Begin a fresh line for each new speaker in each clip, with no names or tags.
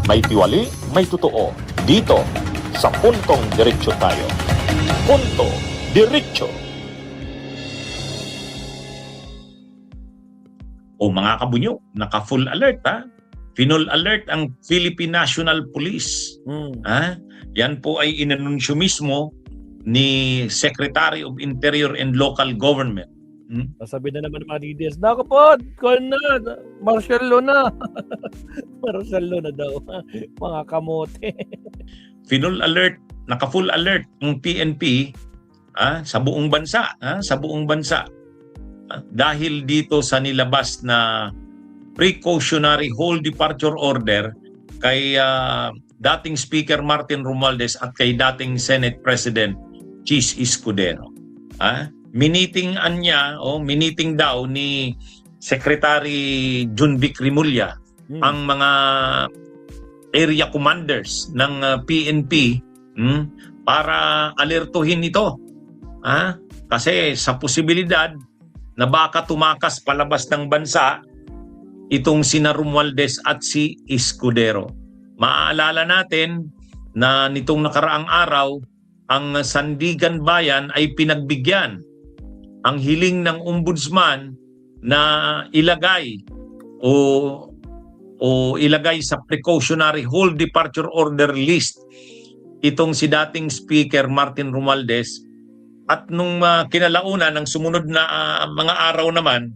May tiwali, may totoo. Dito, sa Puntong Diretso Tayo. Punto Diretso. O mga kabunyo, naka-full alert ha. Full alert ang Philippine National Police. Ha? Yan po ay inanunsyo mismo ni Secretary of Interior and Local Government.
Sabi na naman ng mga DDS, nakapod, call na, martial law na. Martial law na daw, mga kamote.
Full alert, naka-full alert ang PNP sa buong bansa, sa buong bansa. Dahil dito sa nilabas na precautionary whole departure order kay dating Speaker Martin Romualdez at kay dating Senate President Chis Escudero. Miniting daw ni Secretary Junvic Rimulya ang mga area commanders ng PNP para alertuhin ito. Kasi sa posibilidad na baka tumakas palabas ng bansa itong sina Romualdez at si Escudero. Maaalala natin na nitong nakaraang araw, ang Sandigan Bayan ay pinagbigyan ang hiling ng ombudsman na ilagay ilagay sa precautionary whole departure order list itong si dating Speaker Martin Romualdez. At nung kinalaunan ng sumunod na mga araw naman,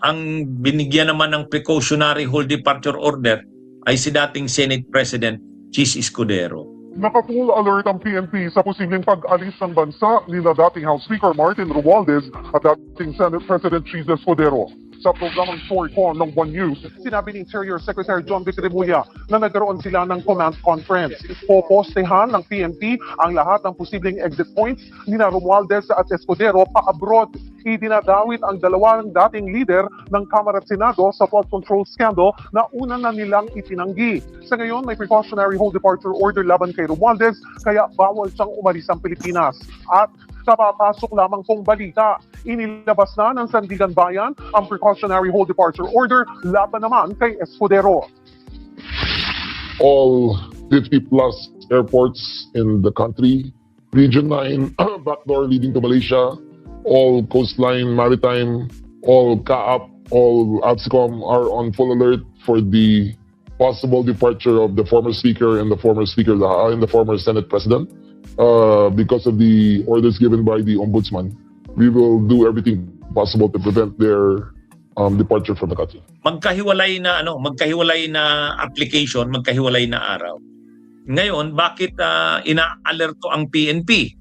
ang binigyan naman ng precautionary whole departure order ay si dating Senate President Chis Escudero.
Naka-full alert ang PNP sa posibleng pag-alis ng bansa nila dating House Speaker Martin Romualdez at dating Senate President Chis Escudero. Sa programang Storycon ng One News, sinabi ni Interior Secretary Junvic Rimulya na nagkaroon sila ng command conference. Popostehan ng PNP ang lahat ng posibleng exit points ni Romualdez at Escudero pa-abroad. Idinadawit ang dalawang dating leader ng Kamara at Senado sa flood control scandal na una na nilang itinanggi. Sa ngayon, may precautionary whole departure order laban kay Romualdez kaya bawal siyang umalis ng Pilipinas. At sa papasok lamang pong balita, inilabas na ng Sandigan Bayan ang precautionary whole departure order laban naman kay Escudero.
All 50 plus airports in the country, Region 9, backdoor leading to Malaysia, all coastline, maritime, all CAAP, all ABSCOM are on full alert for the possible departure of the former speaker and the former Senate President. Because of the orders given by the Ombudsman, we will do everything possible to prevent their departure from the country.
Magkahiwalay na application, magkahiwalay na araw. Ngayon, bakit ina-alerto ang PNP?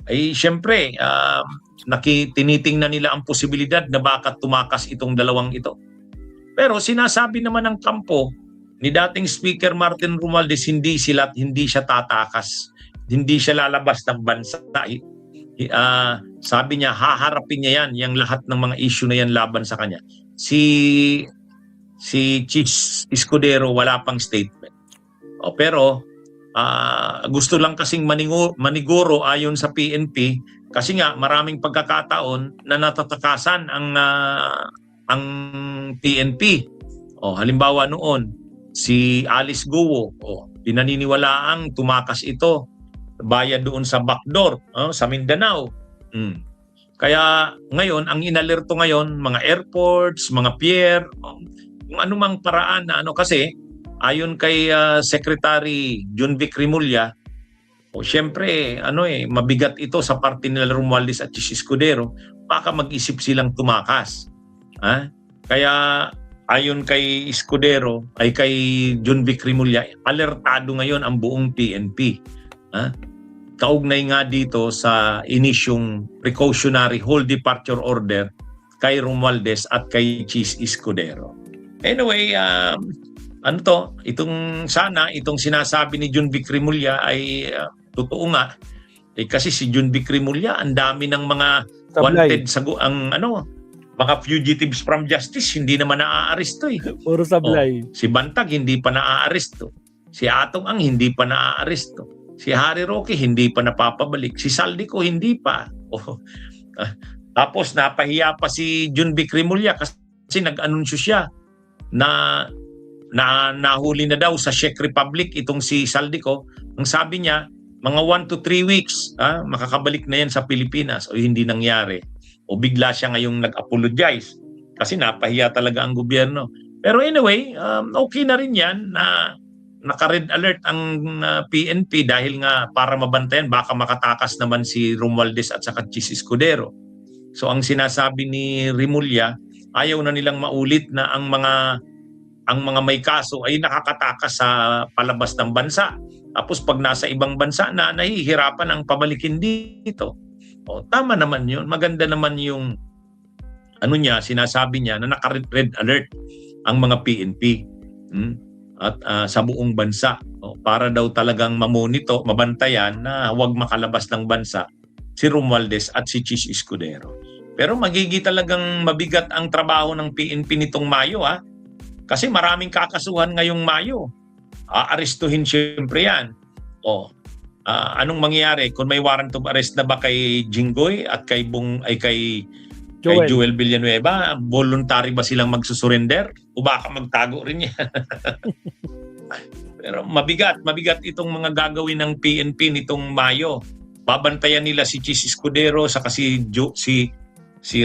Ay syempre, tinitingnan nila ang posibilidad na baka tumakas itong dalawang ito. Pero sinasabi naman ng kampo ni dating Speaker Martin Romualdez, hindi siya tatakas. Hindi siya lalabas ng bansa. Sabi niya, haharapin niya yan, yung lahat ng mga issue na yan laban sa kanya. Si Chis Escudero wala pang statement. Pero gusto lang kasing maniguro ayon sa PNP kasi nga maraming pagkakataon na natatakasan ang PNP. Halimbawa noon, si Alice Guo, pinaniniwalaang tumakas ito bayad doon sa backdoor sa Mindanao. Kaya ngayon, ang inalerto ngayon, mga airports, mga pier, kung anumang paraan na kasi ayon kay Secretary Junvic Rimulya, syempre mabigat ito sa parte nila Romualdez at Chis Escudero, baka mag-isip silang tumakas. Kaya ayon kay Escudero ay kay Junvic Rimulya, alertado ngayon ang buong PNP. Kaugnay nga dito sa inisyong precautionary whole departure order kay Romualdez at kay Chis Escudero. Anyway, itong sinasabi ni Junvic Rimulya ay totoo nga. Kasi si Junvic Rimulya, ang dami ng mga wanted sa mga fugitives from justice, hindi naman naaaresto
Puro sablay.
Si Bantag hindi pa naaaresto. Si Atong Ang hindi pa naaaresto. Si Harry Roque hindi pa napapabalik. Si Saldico hindi pa. Tapos napahiya pa si Junvic Rimulya kasi nag-anunsyo siya na nahuli na daw sa Czech Republic itong si Saldico. Ang sabi niya, mga 1 to 3 weeks, makakabalik na yan sa Pilipinas. O hindi nangyari. O bigla siya ngayong nag-apologize. Kasi napahiya talaga ang gobyerno. Pero anyway, okay na rin yan na naka-red alert ang PNP dahil nga para mabantayan, baka makatakas naman si Romualdez at saka Chis Escudero. So ang sinasabi ni Rimulya, ayaw na nilang maulit na ang mga may kaso ay nakakatakas sa palabas ng bansa. Tapos pag nasa ibang bansa na, nahihirapan ang pabalikin dito. O, tama naman yun. Maganda naman yung sinasabi niya na naka-red alert ang mga PNP. At sa buong bansa, para daw talagang mabantayan na huwag makalabas ng bansa si Romualdez at si Chis Escudero. Pero magiging talagang mabigat ang trabaho ng PNP nitong Mayo, kasi maraming kakasuhan ngayong Mayo. Aarestuhin siyempre yan. Anong mangyayari kung may warrant of arrest na ba kay Jinggoy at kay Joel Villanueva? Voluntary ba silang magsusurrender? O baka magtago rin yan? Pero mabigat itong mga gagawin ng PNP nitong Mayo. Babantayan nila si Chis Escudero saka si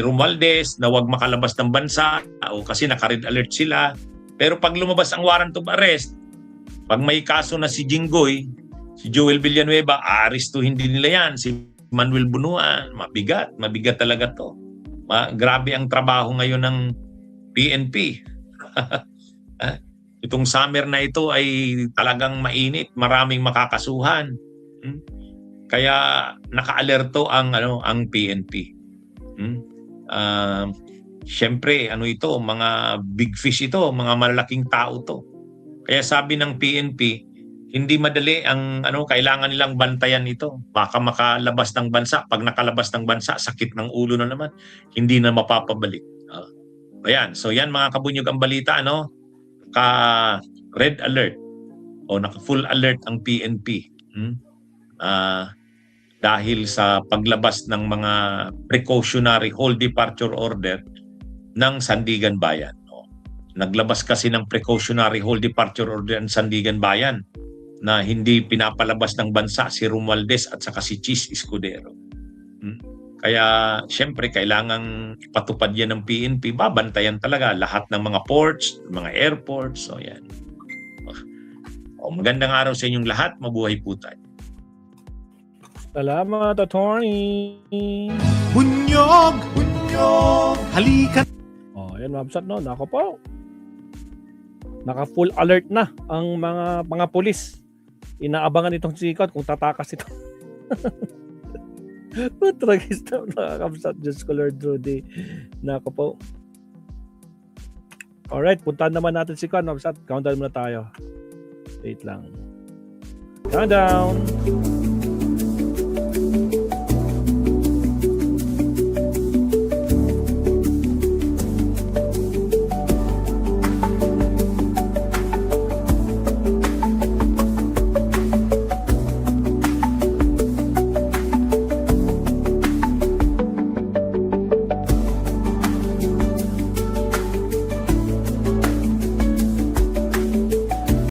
Romualdez na huwag makalabas ng bansa o kasi naka-red alert sila. Pero pag lumabas ang warrant of arrest, pag may kaso na si Jinggoy, si Joel Villanueva, aarestuhin din nila yan. Si Manuel Bunuan, mabigat talaga to. Grabe ang trabaho ngayon ng PNP. Itong summer na ito ay talagang mainit, maraming makakasuhan. Kaya naka-alerto ang PNP. Siyempre, mga big fish ito, mga malalaking tao to. Kaya sabi ng PNP, hindi madali ang kailangan nilang bantayan ito. Baka makalabas ng bansa. Pag nakalabas ng bansa, sakit ng ulo na naman. Hindi na mapapabalik. Ayan. So yan mga kabunyog ang balita, Red alert o naka-full alert ang PNP. Dahil sa paglabas ng mga precautionary whole departure order ng Sandigan Bayan. Naglabas kasi ng precautionary whole departure order ng Sandigan Bayan na hindi pinapalabas ng bansa si Romualdez at saka si Chis Escudero. Kaya siyempre kailangang ipatupad yan ng PNP, babantayan talaga lahat ng mga ports, mga airports. So yan. Magandang araw sa inyong lahat, mabuhay po tayo.
Salamat, attorney.
Bunyog, halika.
Ayan, mabsat no. Nako po. Naka-full alert na ang mga pulis. Inaabangan itong sikat kung tatakas ito. Tragis na nakakabsat. Diyos ko, Lord Rudy. Nako po. Alright, puntahan naman natin si Kwan. Mabsat, countdown muna tayo. Wait lang. Countdown.